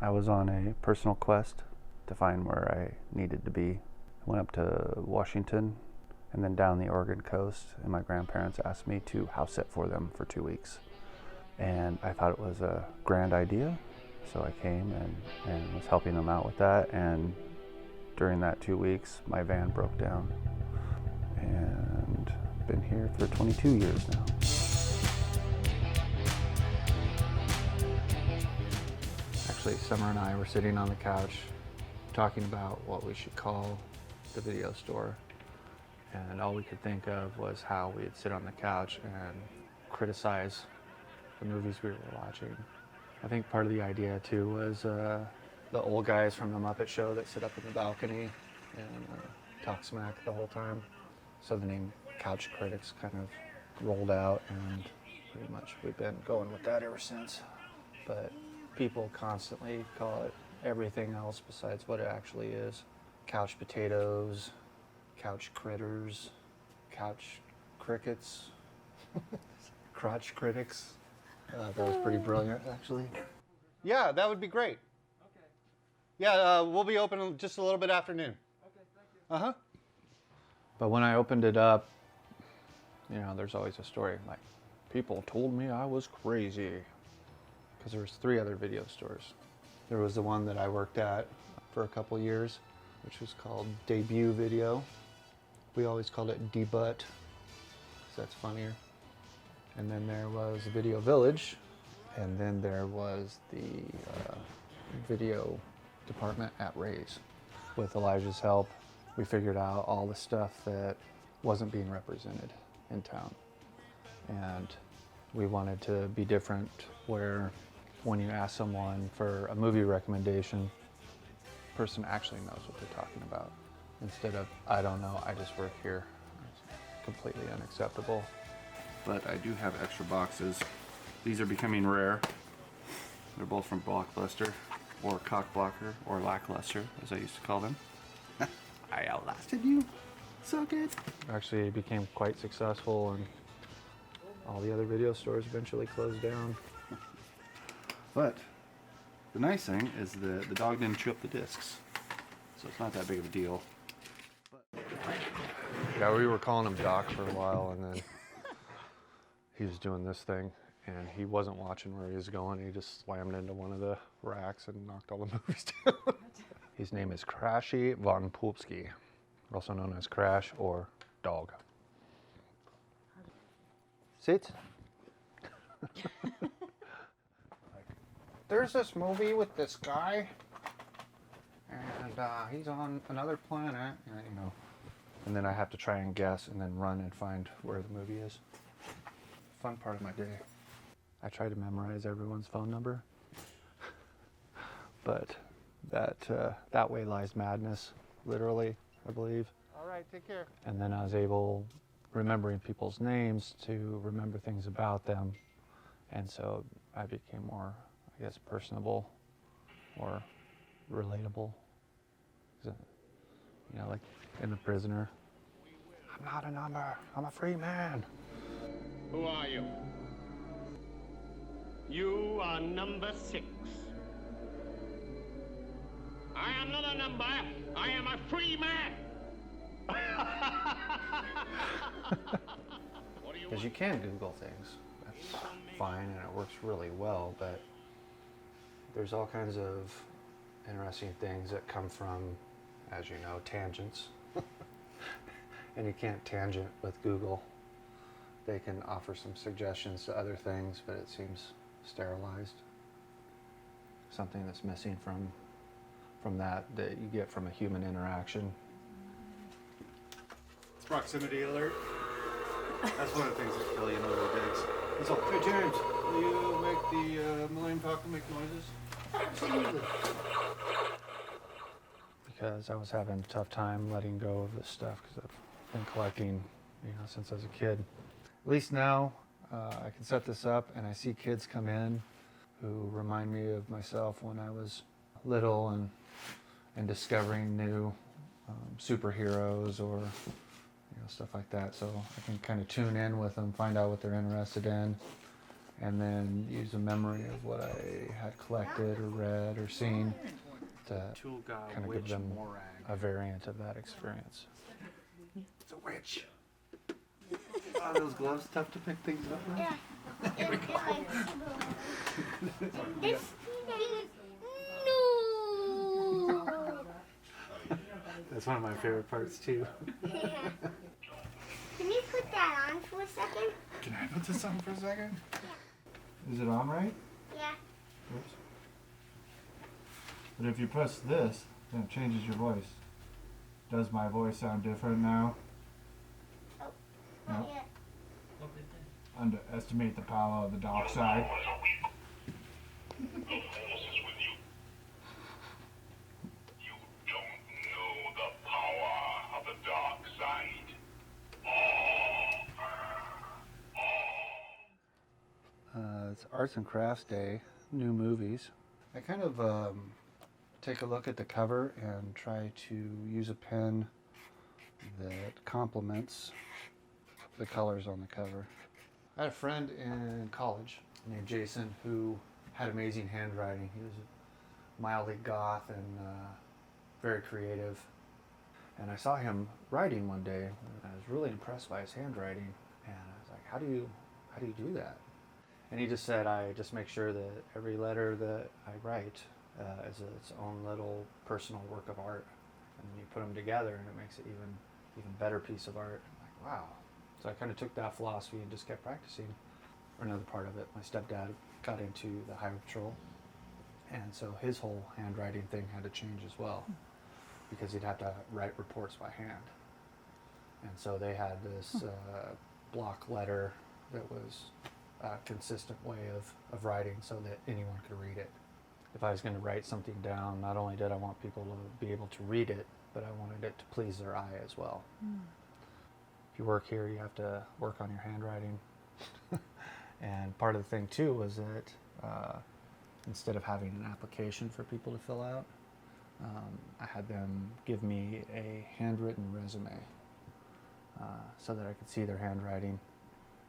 I was on a personal quest to find where I needed to be. I went up to Washington and then down the Oregon coast, and my grandparents asked me to house sit for them for 2 weeks. And I thought it was a grand idea, so I came and was helping them out with that. And during that 2 weeks, my van broke down, and been here for 22 years now. Actually, Summer and I were sitting on the couch talking about what we should call the video store, and all we could think of was how we'd sit on the couch and criticize the movies we were watching. I think part of the idea too was the old guys from the Muppet Show that sit up in the balcony and talk smack the whole time. So the name Couch Critics kind of rolled out, and pretty much we've been going with that ever since. But people constantly call it everything else besides what it actually is. Couch potatoes, couch critters, couch crickets, crotch critics. That was pretty brilliant, actually. Yeah, that would be great. Okay. Yeah, we'll be open just a little bit afternoon. Okay, thank you. Uh-huh. But when I opened it up, you know, there's always a story. Like, people told me I was crazy. Because there was 3 other video stores. There was the one that I worked at for a couple years, which was called Debut Video. We always called it Debut, because that's funnier. And then there was Video Village, and then there was the video department at Ray's. With Elijah's help, we figured out all the stuff that wasn't being represented in town. And we wanted to be different, where when you ask someone for a movie recommendation, the person actually knows what they're talking about. Instead of, I don't know, I just work here. It's completely unacceptable. But I do have extra boxes. These are becoming rare. They're both from Blockbuster, or Cockblocker, or Lackluster, as I used to call them. I outlasted you. So good. Actually, it became quite successful, and all the other video stores eventually closed down. But the nice thing is the dog didn't chew up the discs, so it's not that big of a deal. Yeah, we were calling him Doc for a while, and then he was doing this thing, and he wasn't watching where he was going. He just slammed into one of the racks and knocked all the movies down. His name is Crashy von Pupski, also known as Crash or Dog. Sit. There's this movie with this guy, and he's on another planet, and, you know. And then I have to try and guess and then run and find where the movie is. Fun part of my day. I try to memorize everyone's phone number, but that way lies madness, literally, I believe. All right, take care. And then I was able, remembering people's names, to remember things about them, and so I became more, I guess, personable or relatable. You know, like in The Prisoner, I'm not a number, I'm a free man. Who are you? You are number 6. I am not a number. I am a free man. Because you can Google things. That's fine, and it works really well, but there's all kinds of interesting things that come from, as you know, tangents. And you can't tangent with Google. They can offer some suggestions to other things, but it seems sterilized. Something that's missing from that you get from a human interaction. It's proximity alert. That's one of the things that kill you in little digs. He's like, hey James, will you make the Millennium Falcon make noises? Absolutely. Because I was having a tough time letting go of this stuff, because I've been collecting, you know, since I was a kid. At least now I can set this up and I see kids come in who remind me of myself when I was little, and discovering new superheroes or, you know, stuff like that. So I can kind of tune in with them, find out what they're interested in, and then use a memory of what I had collected or read or seen to kind of give them a variant of that experience. It's a witch. Are those gloves tough to pick things up with? Yeah. This no. That's one of my favorite parts too. Can you put that on for a second? Can I put this on for a second? Is it on right? Yeah. Oops. But if you press this, then it changes your voice. Does my voice sound different now? Oh, No. not yet. Underestimate the power of the dark side. It's Arts and Crafts Day, new movies. I kind of take a look at the cover and try to use a pen that complements the colors on the cover. I had a friend in college named Jason who had amazing handwriting. He was mildly goth and very creative. And I saw him writing one day, and I was really impressed by his handwriting. And I was like, how do you do that? And he just said, I just make sure that every letter that I write is its own little personal work of art. And then you put them together and it makes it even better piece of art. I'm like, wow. So I kind of took that philosophy and just kept practicing. Or another part of it, my stepdad got into the highway patrol. And so his whole handwriting thing had to change as well, because he'd have to write reports by hand. And so they had this block letter that was a consistent way of writing so that anyone could read it. If I was going to write something down, not only did I want people to be able to read it, but I wanted it to please their eye as well. If you work here, you have to work on your handwriting. And part of the thing too was that instead of having an application for people to fill out, I had them give me a handwritten resume so that I could see their handwriting.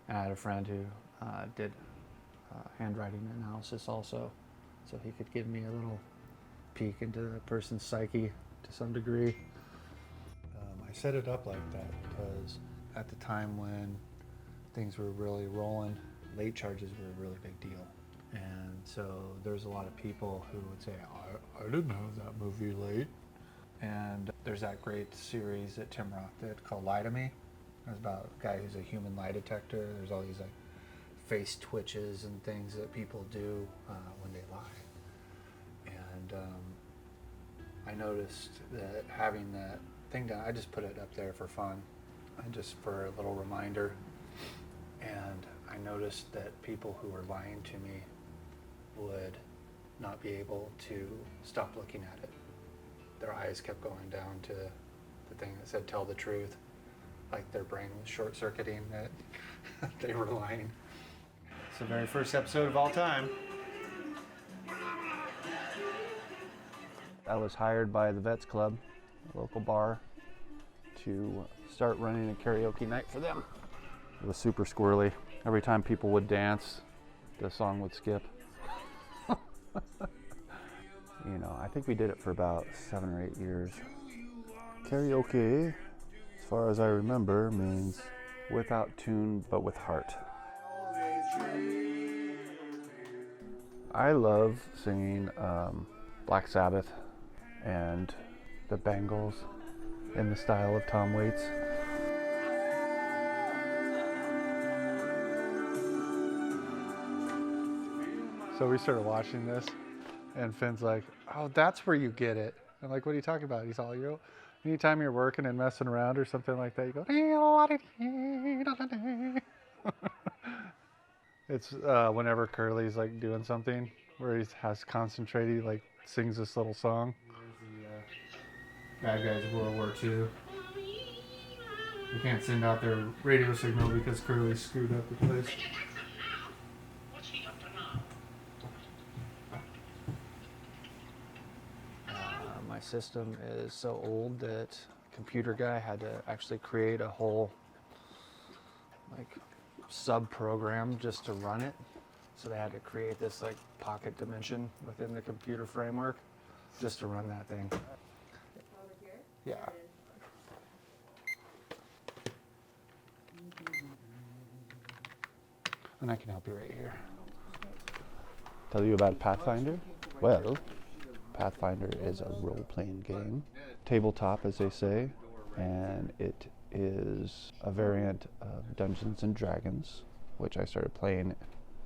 And I had a friend who did handwriting analysis also, so he could give me a little peek into the person's psyche to some degree. I set it up like that because at the time when things were really rolling, late charges were a really big deal. And so there's a lot of people who would say, I didn't have that movie late. And there's that great series that Tim Roth did called Lie to Me. It's about a guy who's a human lie detector. There's all these like face twitches and things that people do when they lie. And I noticed that having that thing done, I just put it up there for fun and just for a little reminder. And I noticed that people who were lying to me would not be able to stop looking at it. Their eyes kept going down to the thing that said tell the truth, like their brain was short-circuiting that they were lying. It's the very first episode of all time. I was hired by the Vets Club, a local bar, to start running a karaoke night for them. It was super squirrely. Every time people would dance, the song would skip. You know, I think we did it for about 7 or 8 years. Karaoke, as far as I remember, means without tune but with heart. I love singing Black Sabbath and the Bangles in the style of Tom Waits. So we started watching this, and Finn's like, oh, that's where you get it. I'm like, what are you talking about? He's all, anytime you're working and messing around or something like that, you go, it's whenever Curly's like doing something where he has concentrated, he like sings this little song. There's the bad guys of World War II. You can't send out their radio signal because Curly screwed up the place. My system is so old that a computer guy had to actually create a whole like sub program just to run it. So they had to create this like pocket dimension within the computer framework just to run that thing. Yeah. And I can help you right here. Tell you about Pathfinder? Well, Pathfinder is a role-playing game, tabletop as they say, and it is a variant of Dungeons and Dragons, which I started playing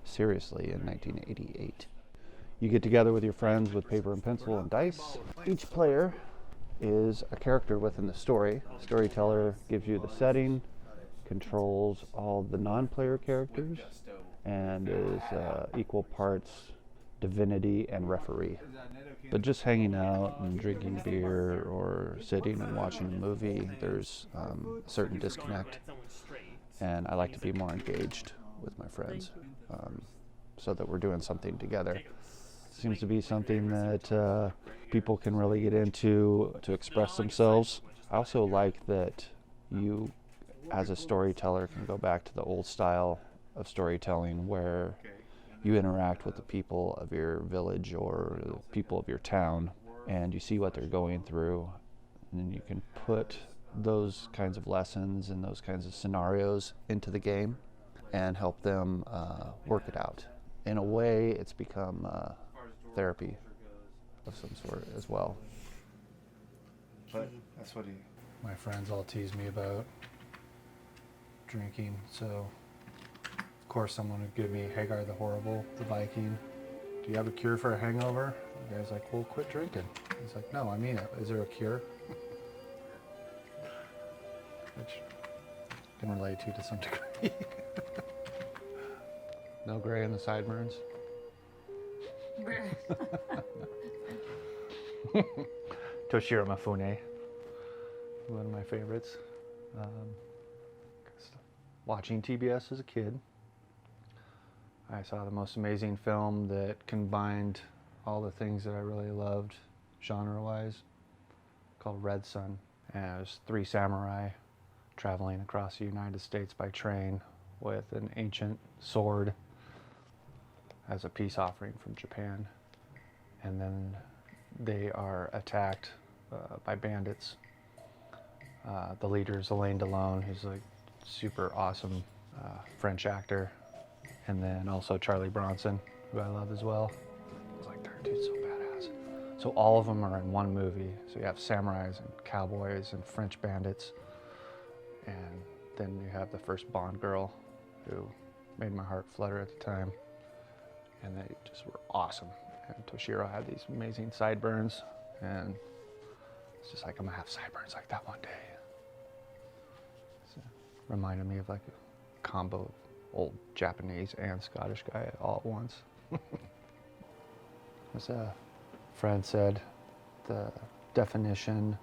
seriously in 1988. You get together with your friends with paper and pencil and dice. Each player is a character within the story. Storyteller gives you the setting, controls all the non-player characters, and is equal parts divinity and referee. But just hanging out and drinking beer or sitting and watching a movie, there's a certain disconnect. And I like to be more engaged with my friends so that we're doing something together. Seems to be something that people can really get into to express themselves. I also like that you, as a storyteller, can go back to the old style of storytelling where you interact with the people of your village or the people of your town and you see what they're going through, and then you can put those kinds of lessons and those kinds of scenarios into the game and help them work it out. In a way, it's become therapy of some sort as well. But that's what my friends all tease me about, drinking. So of course someone would give me Hagar the Horrible, the Viking. Do you have a cure for a hangover? The guy's like, well, quit drinking. He's like, no, I mean it. Is there a cure? Which I can relate to some degree. No gray in the sideburns. Toshiro Mifune, one of my favorites. Watching TBS as a kid, I saw the most amazing film that combined all the things that I really loved genre-wise, called Red Sun. And it was 3 samurai traveling across the United States by train with an ancient sword as a peace offering from Japan. And then they are attacked by bandits. The leader is Alain Delon, who's like super awesome French actor. And then also Charlie Bronson, who I love as well. It's like, that dude's so badass. So all of them are in one movie. So you have samurais and cowboys and French bandits. And then you have the first Bond girl, who made my heart flutter at the time. And they just were awesome. And Toshiro had these amazing sideburns, and it's just like, I'm gonna have sideburns like that one day. So, reminded me of like a combo of old Japanese and Scottish guy all at once. As a friend said, the definition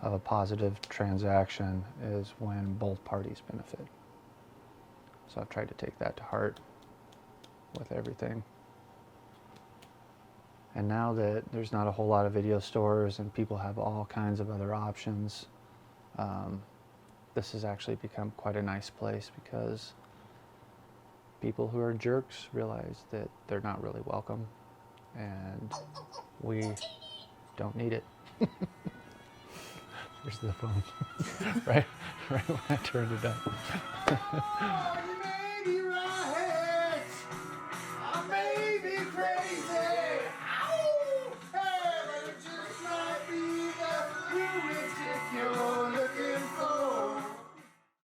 of a positive transaction is when both parties benefit. So I've tried to take that to heart with everything. And now that there's not a whole lot of video stores and people have all kinds of other options, this has actually become quite a nice place because people who are jerks realize that they're not really welcome and we don't need it. Here's the phone. right when I turned it up.